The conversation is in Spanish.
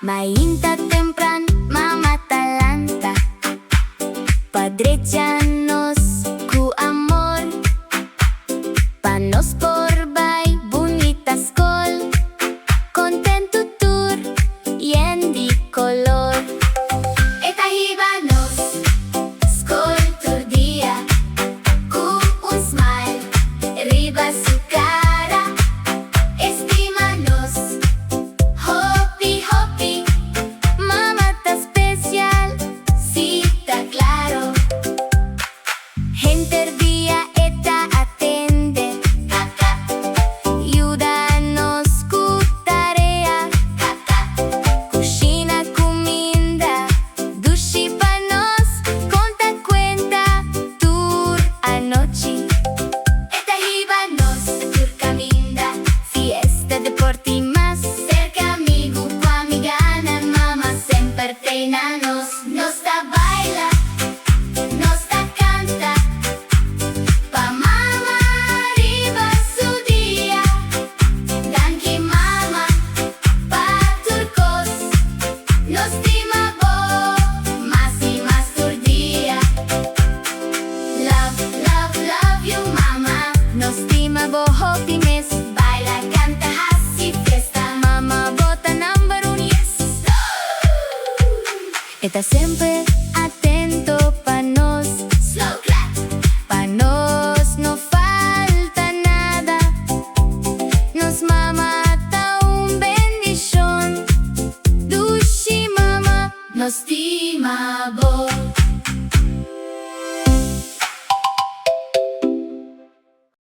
Mainta tempran, mama talanta, padreceanos cu amor, panos por bai, bonita scol, content tutur, yendi color. Eta hibanos, scol tur dia, cu un smile, riba su cara, estimanos, hopi hopi, mama ta special, si ta claro. Enter dia eta atende, caca, ayúdanos cu tarea, caca, cocina cominda, dushi panos, conta cuenta, tur anoche. Eta hibanos, tur caminda, fiesta deporti más, cerca amigo, cu amigana, mama sempre treinanos, nos ta baila, nos ta canta, pa mama arriba su dia, danki mama, pa turcos, nos stima bo, más y más tur dia. Love, love, love you mama, nos stima bo hopi mes, baila, canta, hasi fiesta, mama bota number 1, yes. Eta sempre